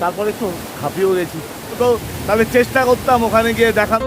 তারপরে একটু হাঁপিয়েও গেছি। তো তাহলে চেষ্টা করতাম ওখানে গিয়ে দেখা।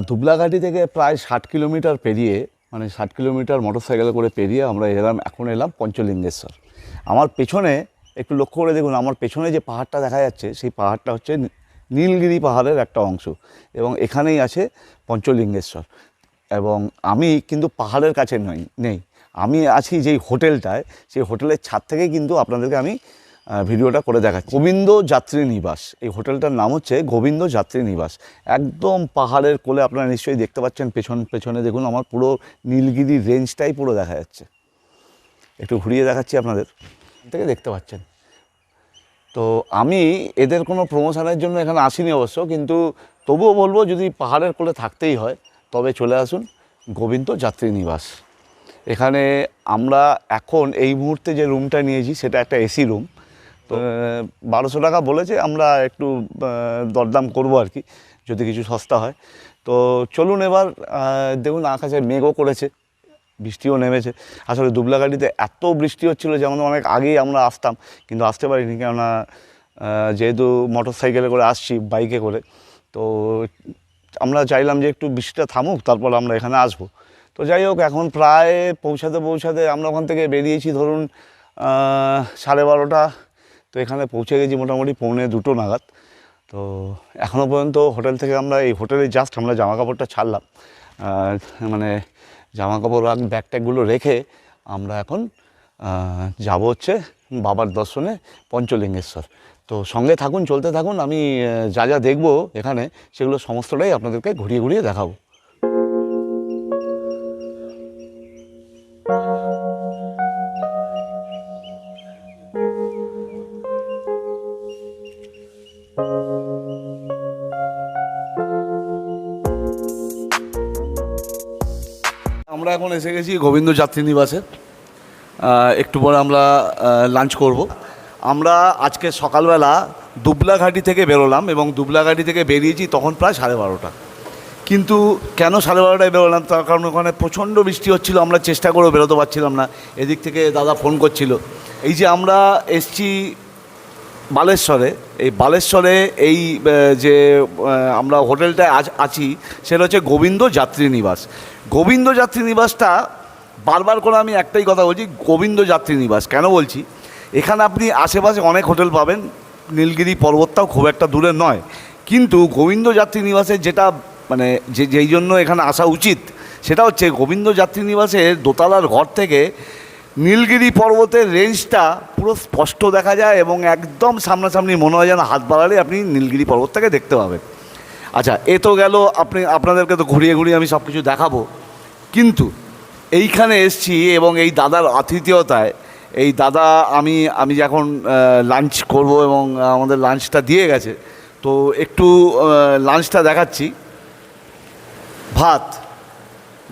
দুবলাঘাটি থেকে প্রায় 60 কিলোমিটার পেরিয়ে, মানে 60 কিলোমিটার মোটরসাইকেল করে পেরিয়ে আমরা এখন এলাম পঞ্চলিঙ্গেশ্বর। আমার পেছনে একটু লক্ষ্য করে দেখুন, আমার পেছনে যে পাহাড়টা দেখা যাচ্ছে সেই পাহাড়টা হচ্ছে নীলগিরি পাহাড়ের একটা অংশ, এবং এখানেই আছে পঞ্চলিঙ্গেশ্বর। এবং আমি কিন্তু পাহাড়ের কাছে নেই, আমি আছি যেই হোটেলটায়, সেই হোটেলের ছাদ থেকেই কিন্তু আপনাদেরকে আমি ভিডিওটা করে দেখাচ্ছি। গোবিন্দ যাত্রী নিবাস, এই হোটেলটার নাম হচ্ছে গোবিন্দ যাত্রী নিবাস। একদম পাহাড়ের কোলে, আপনারা নিশ্চয়ই দেখতে পাচ্ছেন পেছনে দেখুন, আমার পুরো নীলগিরি রেঞ্জটাই পুরো দেখা যাচ্ছে। একটু ঘুরিয়ে দেখাচ্ছি আপনাদের, থেকে দেখতে পাচ্ছেন। তো আমি এদের কোনো প্রমোশনের জন্য এখানে আসিনি অবশ্য, কিন্তু তবুও বলবো যদি পাহাড়ের কোলে থাকতেই হয় তবে চলে আসুন গোবিন্দ যাত্রী নিবাস। এখানে আমরা এখন এই মুহূর্তে যে রুমটা নিয়েছি সেটা একটা এসি রুম। তো 1200 টাকা বলেছে, আমরা একটু দরদাম করবো আর কি, যদি কিছু সস্তা হয়। তো চলুন এবার দেখুন, আকাশে মেঘও করেছে, বৃষ্টিও নেমেছে। আসলে দুবলাঘাটিতে এত বৃষ্টি হচ্ছিলো যেমন অনেক আগেই আমরা আসতাম, কিন্তু আসতে পারিনি, কেননা যেহেতু মোটর সাইকেলে করে আসছি, বাইকে করে, তো আমরা চাইলাম যে একটু বৃষ্টিটা থামুক তারপর আমরা এখানে আসবো। তো যাই হোক, এখন প্রায় পৌঁছাতে আমরা ওখান থেকে বেরিয়েছি ধরুন 12:30। তো এখানে পৌঁছে গেছি মোটামুটি 1:45 নাগাদ। তো এখনও পর্যন্ত হোটেল থেকে আমরা এই হোটেলে জাস্ট আমরা জামা কাপড়টা ছাড়লাম, মানে জামা কাপড় আর ব্যাগ ট্যাগগুলো রেখে আমরা এখন যাব হচ্ছে বাবার দর্শনে পঞ্চলিঙ্গেশ্বর। তো সঙ্গে থাকুন, চলতে থাকুন, আমি যা যা দেখব এখানে সেগুলো সমস্তটাই আপনাদেরকে ঘুরিয়ে ঘুরিয়ে দেখাবো। আমরা এখন এসে গেছি গোবিন্দ যাত্রী নিবাসে। একটু পরে আমরা লাঞ্চ করব। আমরা আজকে সকালবেলা দুবলাঘাটি থেকে বেরোলাম, এবং দুবলাঘাটি থেকে বেরিয়েছি তখন প্রায় 12:30। কিন্তু কেন 12:30টায় বেরোলাম, তার কারণ ওখানে প্রচণ্ড বৃষ্টি হচ্ছিলো, আমরা চেষ্টা করেও বেরোতে পারছিলাম না। এদিক থেকে দাদা ফোন করছিল। এই যে আমরা এসছি বালেশ্বরে, এই বালেশ্বরে এই যে আমরা হোটেলটায় আছি সেটা হচ্ছে গোবিন্দ যাত্রী নিবাস। গোবিন্দ যাত্রী নিবাসটা বারবার করে আমি একটাই কথা বলছি, গোবিন্দ যাত্রী নিবাস কেন বলছি, এখানে আপনি আশেপাশে অনেক হোটেল পাবেন, নীলগিরি পর্বতটাও খুব একটা দূরে নয়, কিন্তু গোবিন্দ যাত্রী নিবাসের যেটা মানে যেই জন্য এখানে আসা উচিত সেটা হচ্ছে গোবিন্দ যাত্রী নিবাসের দোতলার ঘর থেকে নীলগিরি পর্বতের রেঞ্জটা পুরো স্পষ্ট দেখা যায়, এবং একদম সামনাসামনি মনে হয় যেন হাত বাড়ালে আপনি নীলগিরি পর্বতটাকে দেখতে পাবেন। আচ্ছা, এ তো গেল, আপনাদেরকে তো ঘুরিয়ে ঘুরিয়ে আমি সব কিছু দেখাবো, কিন্তু এইখানে এসছি এবং এই দাদার আতিথেয়তায়, এই দাদা আমি যখন লাঞ্চ করব এবং আমাদের লাঞ্চটা দিয়ে গেছে, তো একটু লাঞ্চটা দেখাচ্ছি। ভাত,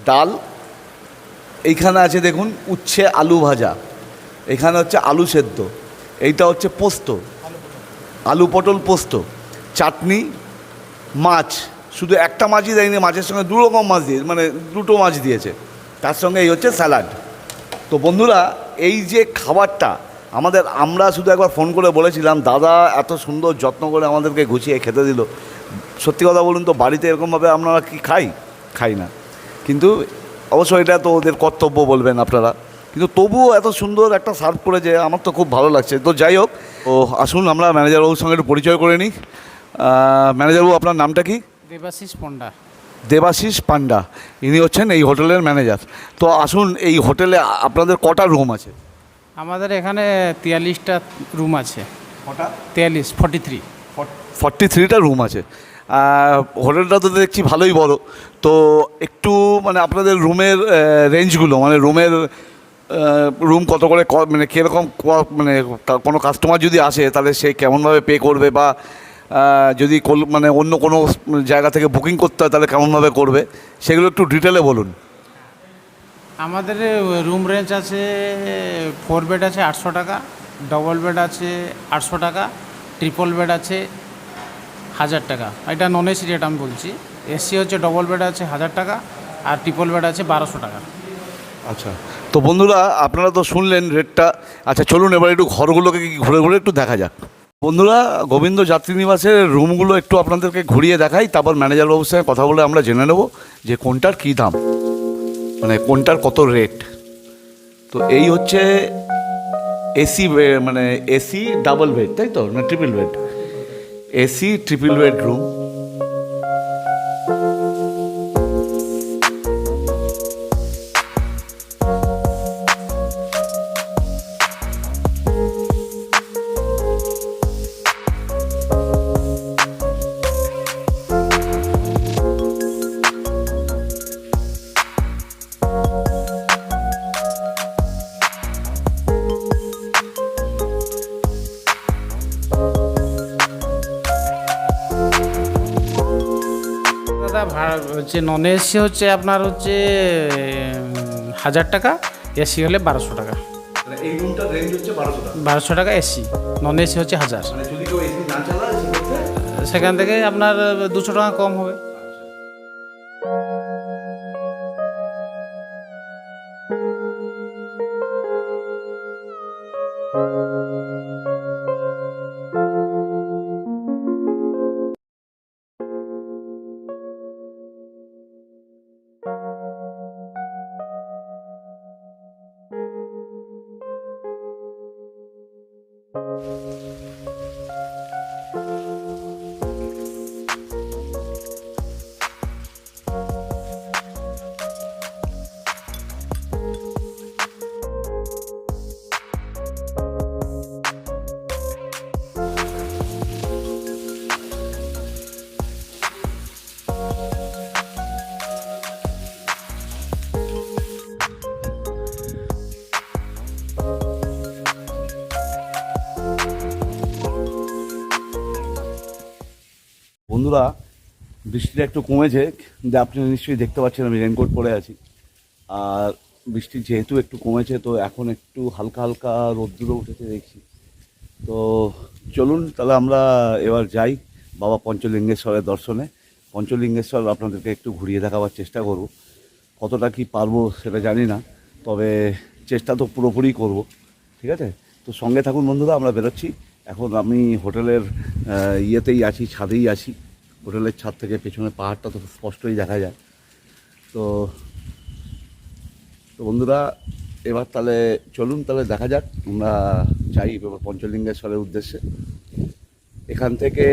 ডাল, এইখানে আছে দেখুন উচ্ছে আলু ভাজা, এখানে হচ্ছে আলু সেদ্ধ, এইটা হচ্ছে পোস্ত, আলু পটল পোস্ত, চাটনি, মাছ, শুধু একটা মাছই দেয়নি, মাছের সঙ্গে 2 রকম মাছ দিয়ে, মানে 2টো মাছ দিয়েছে, তার সঙ্গে এই হচ্ছে স্যালাড। তো বন্ধুরা, এই যে খাবারটা আমরা শুধু একবার ফোন করে বলেছিলাম, দাদা এত সুন্দর যত্ন করে আমাদেরকে গুছিয়ে খেতে দিল। সত্যি কথা বলুন তো, বাড়িতে এরকমভাবে আপনারা কি খাই না, কিন্তু অবশ্যই এটা তো ওদের কর্তব্য বলবেন আপনারা, কিন্তু তবুও এত সুন্দর একটা সার্ভ করে যে আমার তো খুব ভালো লাগছে। তো যাই হোক, ও আসুন আমরা ম্যানেজার বাবুর সঙ্গে একটু পরিচয় করে নিই। ম্যানেজারবাবু, আপনার নামটা কি? দেবাশিস পণ্ডা। দেবাশিস পান্ডা, ইনি হচ্ছেন এই হোটেলের ম্যানেজার। তো আসুন, এই হোটেলে আপনাদের কটা রুম আছে? আমাদের এখানে 43টা রুম আছে। কটা? 43, 43টা রুম আছে। হোটেলটা তো দেখছি ভালোই বড়। তো একটু মানে আপনাদের রুমের রেঞ্জগুলো, মানে রুম কত করে, মানে কীরকম, মানে কোনো কাস্টমার যদি আসে তাহলে সে কেমনভাবে পে করবে, বা যদি মানে অন্য কোনো জায়গা থেকে বুকিং করতে হয় তাহলে কেমনভাবে করবে, সেগুলো একটু ডিটেলে বলুন। আমাদের রুম রেঞ্জ আছে 4 বেড আছে 800 টাকা, ডবল বেড আছে 800 টাকা, ট্রিপল বেড আছে 1000 টাকা। এটা নন এসি রেট আমি বলছি। এসি হচ্ছে ডবল বেড আছে 1000 টাকা, আর ট্রিপল বেড আছে 1200 টাকা। আচ্ছা, তো বন্ধুরা আপনারা তো শুনলেন রেটটা। আচ্ছা চলুন এবার একটু ঘরগুলোকে ঘুরে ঘুরে একটু দেখা যাক। বন্ধুরা, গোবিন্দ যাত্রীনিবাসের রুমগুলো একটু আপনাদেরকে ঘুরিয়ে দেখাই, তারপর ম্যানেজারবাবুর সঙ্গে কথা বলে আমরা জেনে নেব যে কোনটার কী দাম, মানে কোনটার কত রেট। তো এই হচ্ছে এসি, মানে এসি ডাবল বেড, তাই তো, না triple bed? AC triple bed room. দাদা ভাড়া হচ্ছে নন এসি হচ্ছে আপনার হচ্ছে 1000 টাকা, এসি হলে 1200 টাকা। এই রুমটার রেঞ্জ হচ্ছে 1200 টাকা। 1200 টাকা এসি, নন এসি হচ্ছে 1000। মানে যদি কেউ এসি না চালায় সেখান থেকে আপনার 200 টাকা কম হবে। বন্ধুরা, বৃষ্টিটা একটু কমেছে, যে আপনি নিশ্চয়ই দেখতে পাচ্ছেন আমি রেনকোট পরে আছি। আর বৃষ্টি যেহেতু একটু কমেছে, তো এখন একটু হালকা হালকা রোদ্দুরও উঠেছে দেখছি। তো চলুন তাহলে আমরা এবার যাই বাবা পঞ্চলিঙ্গেশ্বরের দর্শনে। পঞ্চলিঙ্গেশ্বর আপনাদেরকে একটু ঘুরিয়ে দেখাবার চেষ্টা করব। কতটা কি পারবো সেটা জানি না, তবে চেষ্টা তো পুরোপুরি করব। ঠিক আছে, তো সঙ্গে থাকুন বন্ধুরা, আমরা বেরোচ্ছি। এখন আমি হোটেলের ইয়েতেই আছি, ছাদেই আছি। হোটেলের ছাদ থেকে পেছনে পাহাড়টা তো স্পষ্টই দেখা যায়। তো তো বন্ধুরা, এবার তাহলে চলুন তাহলে দেখা যাক, আমরা যাই এবার পঞ্চলিঙ্গেশ্বরের উদ্দেশ্যে। এখান থেকে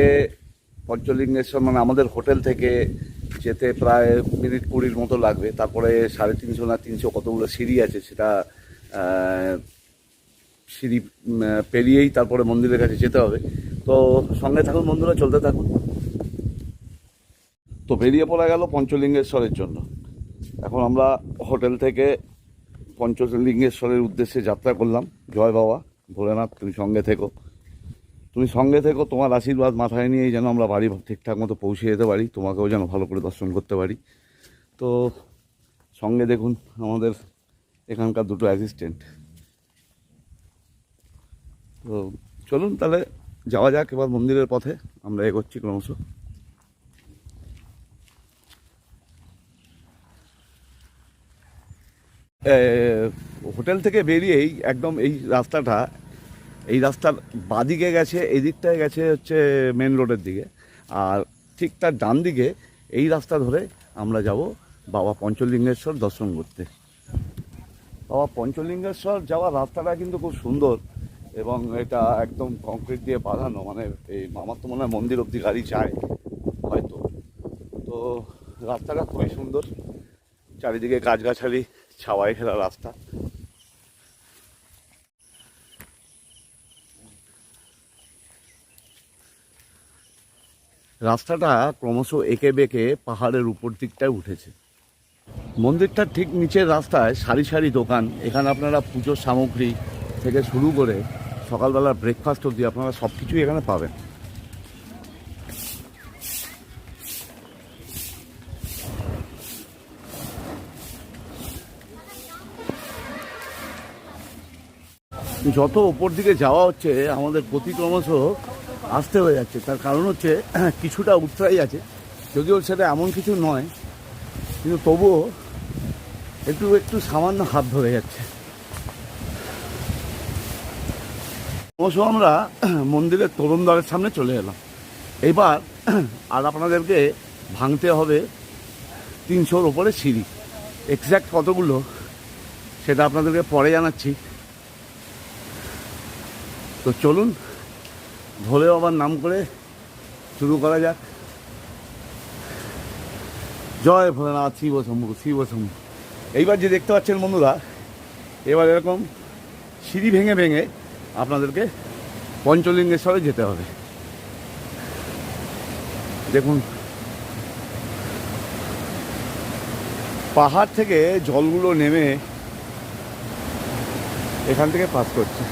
পঞ্চলিঙ্গেশ্বর মানে আমাদের হোটেল থেকে যেতে প্রায় মিনিট 20 মতো লাগবে। তারপরে 350 না 300 কতগুলো সিঁড়ি আছে, সেটা সিঁড়ি পেরিয়েই তারপরে মন্দিরের কাছে যেতে হবে। তো সঙ্গে থাকুন বন্ধুরা, চলতে থাকুন। তো বেরিয়ে পড়া গেল পঞ্চলিঙ্গেশ্বরের জন্য। এখন আমরা হোটেল থেকে পঞ্চলিঙ্গেশ্বরের উদ্দেশ্যে যাত্রা করলাম। জয় বাবা ভোলেনাথ, তুমি সঙ্গে থেকো, তুমি সঙ্গে থেকো। তোমার আশীর্বাদ মাথায় নিয়েই যেন আমরা বাড়ি ঠিকঠাক মতো পৌঁছে যেতে পারি, তোমাকেও যেন ভালো করে দর্শন করতে পারি। তো সঙ্গে দেখুন আমাদের এখানকার দুটো অ্যাসিস্ট্যান্ট। তো চলুন তাহলে যাওয়া যাক এবার মন্দিরের পথে, আমরা এগোচ্ছি ক্রমশ। হোটেল থেকে বেরিয়েই একদম এই রাস্তার বাদিকে গেছে, এই দিকটায় গেছে হচ্ছে মেন রোডের দিকে, আর ঠিক তার ডান দিকে এই রাস্তা ধরে আমরা যাব বাবা পঞ্চলিঙ্গেশ্বর দর্শন করতে। বাবা পঞ্চলিঙ্গেশ্বর যাওয়ার রাস্তাটা কিন্তু খুব সুন্দর, এবং এটা একদম কংক্রিট দিয়ে বাঁধানো, মানে এই আমার তো মনে হয় মন্দির অবধি গাড়ি যায় হয়তো। তো রাস্তাটা খুবই সুন্দর, চারিদিকে গাছগাছালি, ছাওয়ায় ঘেরা রাস্তা। রাস্তাটা ক্রমশ এঁকে বেঁকে পাহাড়ের উপর দিকটায় উঠেছে। মন্দিরটার ঠিক নিচের রাস্তায় সারি সারি দোকান। এখানে আপনারা পুজোর সামগ্রী থেকে শুরু করে সকালবেলার ব্রেকফাস্ট অবধি আপনারা সব কিছুই এখানে পাবেন। যত ওপর দিকে যাওয়া হচ্ছে আমাদের গতি ক্রমশ আসতে হয়ে যাচ্ছে। তার কারণ হচ্ছে কিছুটা উৎসাহী আছে, যদিও সেটা এমন কিছু নয়, কিন্তু তবুও একটু একটু সামান্য হাত ধরে যাচ্ছে। ক্রমশ আমরা মন্দিরের তরুণ দ্বারের সামনে চলে এলাম। এবার আর আপনাদেরকে ভাঙতে হবে 300-র ওপরে সিঁড়ি। এক্স্যাক্ট কতগুলো সেটা আপনাদেরকে পরে জানাচ্ছি। তো চলুন ভোলে বাবার নাম করে শুরু করা যাক। জয় ভোলেনাথ, শিব শম্ভু, শিব শম্ভু। এইবার যে দেখতে পাচ্ছেন বন্ধুরা, এবার এরকম সিঁড়ি ভেঙে ভেঙে আপনাদেরকে পঞ্চলিঙ্গেশ্বরে যেতে হবে। দেখুন পাহাড় থেকে জলগুলো নেমে এখান থেকে পাস করছে।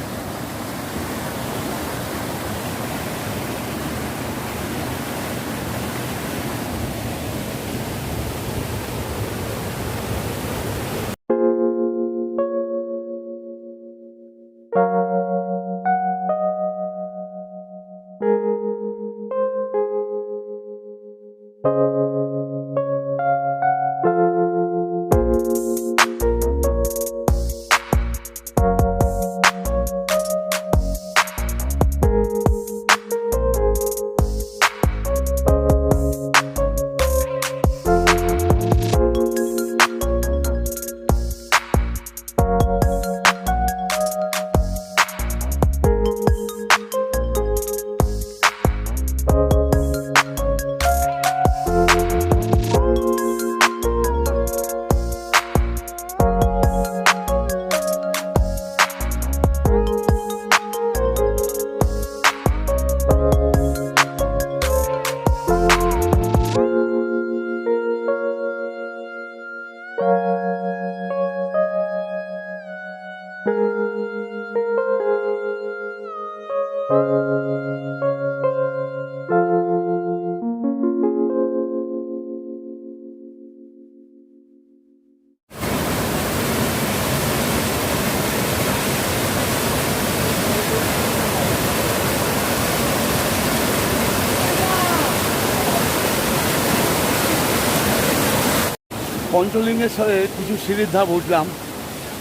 পঞ্চলিঙ্গেশ্বরে কিছু সিঁড়ির ধাপ উঠলাম।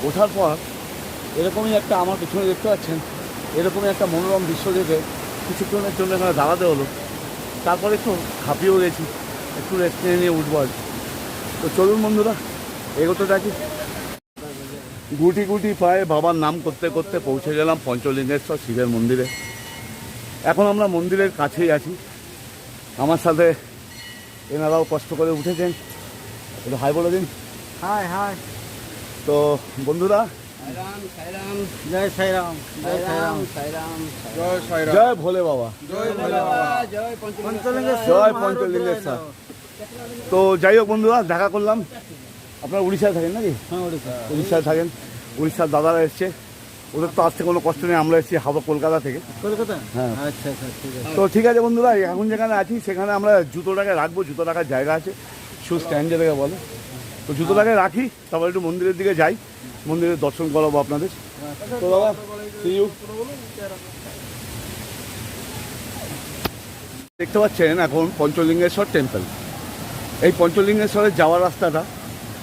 ওঠার পর এরকমই একটা, আমার পেছনে দেখতে পাচ্ছেন, এরকমই একটা মনোরম দৃশ্য দেখে কিছুক্ষণের জন্য এখানে দাঁড়াতে হলো। তারপরে একটু হাঁপিয়েও গেছি, একটু রেস্ট নিয়ে উঠবো আর। তো চলুন বন্ধুরা এগোতে থাকি। গুটি গুটি পায়ে বাবার নাম করতে করতে পৌঁছে গেলাম পঞ্চলিঙ্গেশ্বর শিবের মন্দিরে। এখন আমরা মন্দিরের কাছেই আছি। আমার সাথে এনারাও কষ্ট করে উঠেছেন, একটু হাই বলে দিন। High high. তো বন্ধুরা, জয় সাইরাম, জয় সাইরাম, সাইরাম, জয় সাইরাম, জয় ভোলে বাবা, জয় ভোলে বাবা, জয় পঞ্চলিঙ্গেশ্বর, জয় পঞ্চলিঙ্গেশ্বর। তো যাই হোক বন্ধুরা, দেখা করলাম। আপনারা উড়িষ্যায় থাকেন নাকি? হ্যাঁ উড়িষ্যায় থাকেন। উড়িষ্যার দাদারা এসছে, ওদের তো আসতে কোনো কষ্ট নেই। আমরা এসেছি হাওড়া কলকাতা থেকে। কলকাতা? হ্যাঁ। আচ্ছা আচ্ছা, ঠিক আছে। তো ঠিক আছে বন্ধুরা, এখন যেখানে আছি সেখানে আমরা জুতোটাকে রাখবো। জুতো রাখার জায়গা আছে, শু স্ট্যান্ড যেটাকে বলে। তো জুতোটাকে রাখি, তারপর একটু মন্দিরের দিকে যাই, মন্দিরের দর্শন করাবো আপনাদের। তো দাদা, see you। দেখতে পাচ্ছেন এখন পঞ্চলিঙ্গেশ্বর টেম্পল। এই পঞ্চলিঙ্গেশ্বরের যাওয়ার রাস্তাটা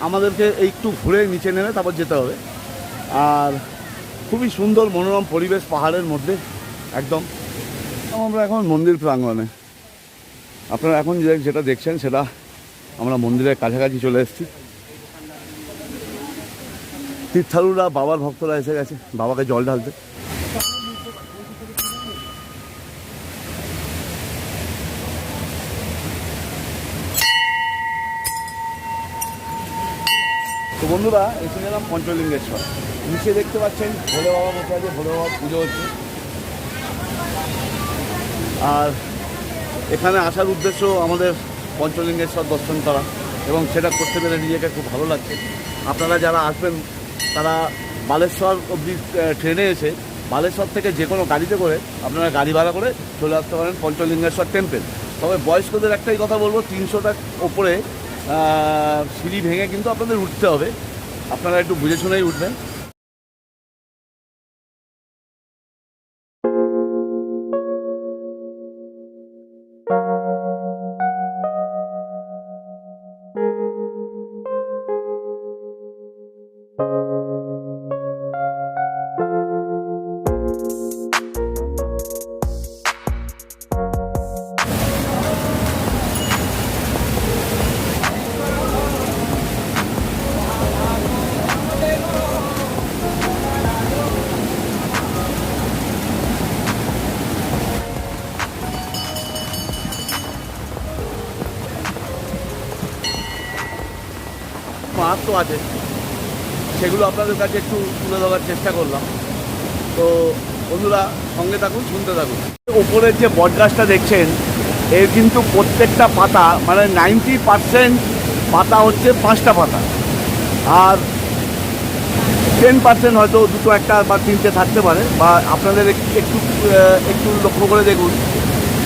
আমাদেরকে একটু ঘুরে নিচে নেমে তারপর যেতে হবে। আর খুবই সুন্দর মনোরম পরিবেশ পাহাড়ের মধ্যে একদম। আমরা এখন মন্দির প্রাঙ্গণে। আপনারা এখন যেটা দেখছেন সেটা আমরা মন্দিরের কাছাকাছি চলে এসেছি। তীর্থালুরা, বাবার ভক্তরা এসে গেছে বাবাকে জল ঢালতে। তো বন্ধুরা এসে গেলাম পঞ্চলিঙ্গেশ্বর। নিচে দেখতে পাচ্ছেন ভোলে বাবা বসে আছে, ভোলে বাবা পুজো হচ্ছে। আর এখানে আসার উদ্দেশ্য আমাদের পঞ্চলিঙ্গেশ্বর দর্শন করা, এবং সেটা করতে পেরে নিজেকে খুব ভালো লাগছে। আপনারা যারা আসবেন তারা বালেশ্বর অবধি ট্রেনে এসে বালেশ্বর থেকে যে কোনো গাড়িতে করে আপনারা গাড়ি ভাড়া করে চলে আসতে পারেন পঞ্চলিঙ্গেশ্বর টেম্পল। তবে বয়স্কদের একটাই কথা বলবো, 300টার ওপরে সিঁড়ি ভেঙে কিন্তু আপনাদের উঠতে হবে, আপনারা একটু বুঝে শুনেই উঠবেন। মাহাত্ম আছে, সেগুলো আপনাদের কাছে একটু তুলে ধরার চেষ্টা করলাম। তো বন্ধুরা সঙ্গে থাকুন, শুনতে থাকুন। ওপরের যে বটগাছটা দেখছেন, এর কিন্তু প্রত্যেকটা পাতা মানে 90% পাতা হচ্ছে 5টা পাতা, আর 10% হয়তো 2টো 1টা বা 3টে থাকতে পারে। বা আপনাদের একটু একটু লক্ষ্য করে দেখুন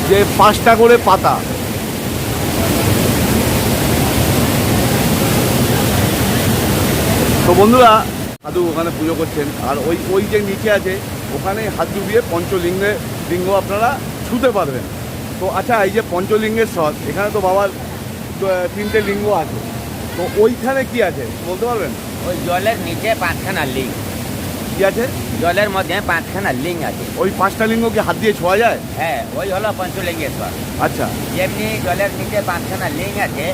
যে 5টা করে পাতা। তো বন্ধুরা সাধু ওখানে পুজো করছেন, আর ওই যে নিচে আছে ওখানে হাত ডুবিয়ে লিঙ্গ আপনারা ছুঁতে পারবেন। তো আচ্ছা, এই যে পঞ্চলিঙ্গেশ্বর, এখানে তো বাবার 3টে লিঙ্গ আছে, তো ওইখানে কি আছে বলতে পারবেন? ওই জলের নিচে 5খানা লিঙ্গ। কি আছে? জলের মধ্যে 5খানা লিঙ্গ আছে। ওই 5টা লিঙ্গ কি হাত দিয়ে ছোঁয়া যায়? হ্যাঁ, ওই হলো পঞ্চলিঙ্গেশ্বর। আচ্ছা, যেমনি জলের নিচে 5খানা লিঙ্গ আছে,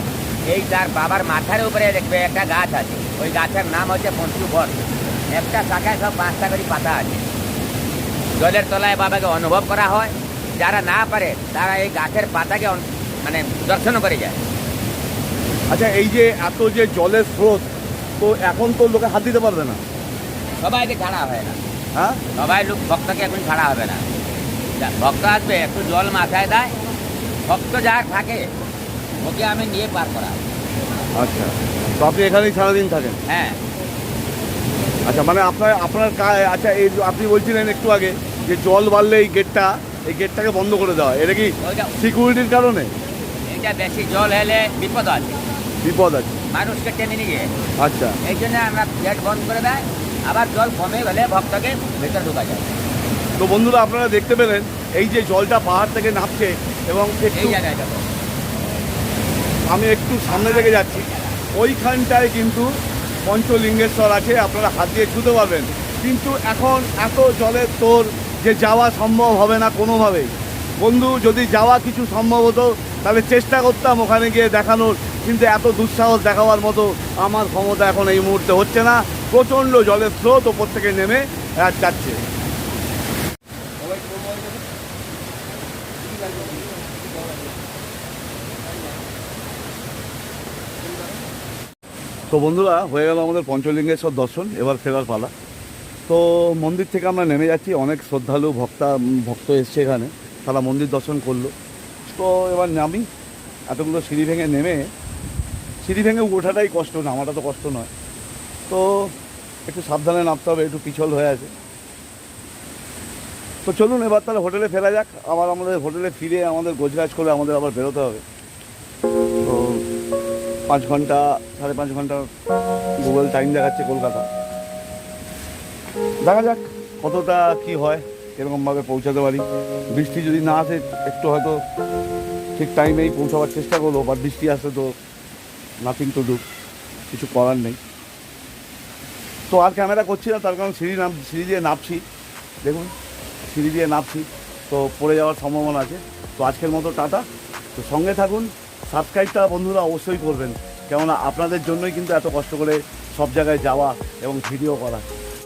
এই তার বাবার মাথার উপরে দেখবে একটা গাছ আছে, ওই গাছের নাম হচ্ছে পঞ্চুবট। একটা শাখায় সব 5টা করে পাতা আছে। জলের তলায় বাবাকে অনুভব করা হয়। যারা না পারে তারা এই গাছের পাতাকে মানে দর্শন করে যায়। আচ্ছা, এই যে এত যে জলের স্রোত, তো এখন তো লোকে হাত দিতে পারবে না। সবাইকে ছাড়া হয় না, হ্যাঁ, সবাই লোক ভক্তকে এখন ছাড়া হবে না। ভক্ত আসবে, একটু জল মাথায় দেয়, ভক্ত যার থাকে ওকে আমি নিয়ে পার করা। আচ্ছা, তো আপনি এখানেই সারাদিন থাকেন? হ্যাঁ। আচ্ছা, মানে আপনার আচ্ছা, এই আপনি বলছিলেন একটু আগে যে জল বাড়লে এই গেটটাকে বন্ধ করে দেওয়া, এটা কি সিকিউরিটির কারণে? এটা বেশি জল হলে বিপদ আছে, বিপদ আছে, মানুষকে টেনে নিয়ে। আচ্ছা, এই জন্য আমরা গেট বন্ধ করে দেয়, আবার জল কমে গেলে ভক্তকে ভেতরে ঢোকা যায়। তো বন্ধুরা আপনারা দেখতে পেলেন এই যে জলটা পাহাড় থেকে নামছে, এবং এই জায়গাটা আমি একটু সামনে থেকে যাচ্ছি, ওইখানটায় কিন্তু পঞ্চলিঙ্গেশ্বর আছে, আপনারা হাত দিয়ে ছুঁতে পারবেন। কিন্তু এখন এত জলের তোর যে যাওয়া সম্ভব হবে না কোনোভাবেই। বন্ধু, যদি যাওয়া কিছু সম্ভব হতো তাহলে চেষ্টা করতাম ওখানে গিয়ে দেখানোর, কিন্তু এত দুঃসাহস দেখাবার মতো আমার ক্ষমতা এখন এই মুহূর্তে হচ্ছে না। প্রচণ্ড জলের স্রোত ওপর থেকে নেমে যাচ্ছে। তো বন্ধুরা হয়ে গেল আমাদের পঞ্চলিঙ্গেশ্বর দর্শন, এবার ফেরার পালা। তো মন্দির থেকে আমরা নেমে যাচ্ছি, অনেক শ্রদ্ধালু ভক্ত এসছে এখানে, তারা মন্দির দর্শন করলো। তো এবার নামি, এতগুলো সিঁড়ি ভেঙে ওঠাটাই কষ্ট, নামাটা তো কষ্ট নয়। তো একটু সাবধানে নামতে হবে, একটু পিছল হয়ে আছে। তো চলুন এবার তাহলে হোটেলে ফেরা যাক। আবার আমাদের হোটেলে ফিরে আমাদের গোছগাছ করে আমাদের আবার বেরোতে হবে। তো 5 ঘন্টা 5.5 ঘন্টা গুগল টাইম দেখাচ্ছে কলকাতা। দেখা যাক কতটা কি হয়, এরকমভাবে পৌঁছাতে পারি। বৃষ্টি যদি না আসে একটু হয়তো ঠিক টাইমেই পৌঁছাবার চেষ্টা করবো, বা বৃষ্টি আসে তো নাথিং টু ডু, কিছু করার নেই। তো আর ক্যামেরা করছি না, তার কারণ সিঁড়ি দিয়ে নামছি, দেখুন সিঁড়ি দিয়ে নামছি, তো পড়ে যাওয়ার সম্ভাবনা আছে। তো আজকের মতো টাটা। তো সঙ্গে থাকুন, সাবস্ক্রাইবটা বন্ধুরা অবশ্যই করবেন, কেননা আপনাদের জন্যই কিন্তু এত কষ্ট করে সব জায়গায় যাওয়া এবং ভিডিও করা।